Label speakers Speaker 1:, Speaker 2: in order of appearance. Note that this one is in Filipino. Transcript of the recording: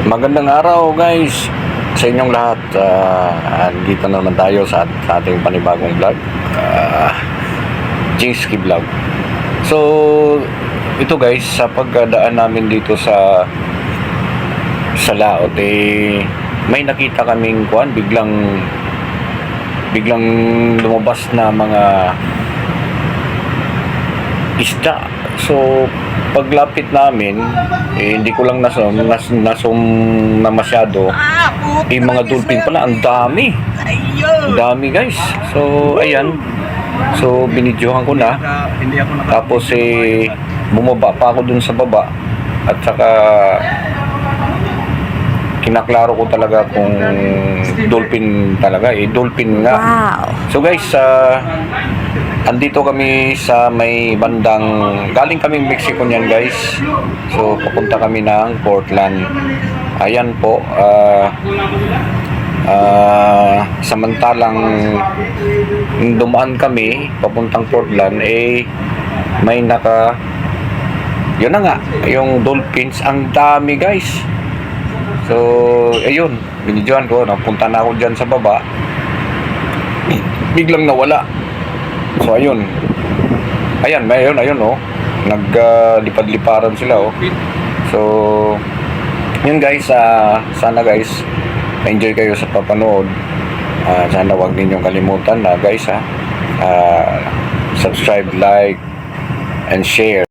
Speaker 1: Magandang araw guys sa inyong lahat. Dito na naman tayo sa ating panibagong vlog, Jinski Vlog. So ito guys, sa pagdaan namin dito sa Laot, may nakita kaming biglang lumabas na mga isda. So paglapit namin, hindi ko lang nasum na masyado. Mga dolphin pala, ang dami guys. So ayan, so binidyohan ko na, tapos bumaba pa ako dun sa baba, at saka kinaklaro ko talaga kung dolphin talaga, dolphin nga.
Speaker 2: Wow.
Speaker 1: So guys, andito kami sa may bandang, galing kaming Mexico niyan guys. So papunta kami ng Portland. Ayan po, samantalang dumaan kami papuntang Portland, may yun na nga, yung dolphins, ang dami guys. So ayun, binidyohan ko, napunta na ako dyan sa baba, biglang nawala. So ayun, ayun oh, naglipad-liparan sila oh. So yun guys, sana guys enjoy kayo sa papanood. Sana wag ninyong kalimutan na guys, subscribe, like and share.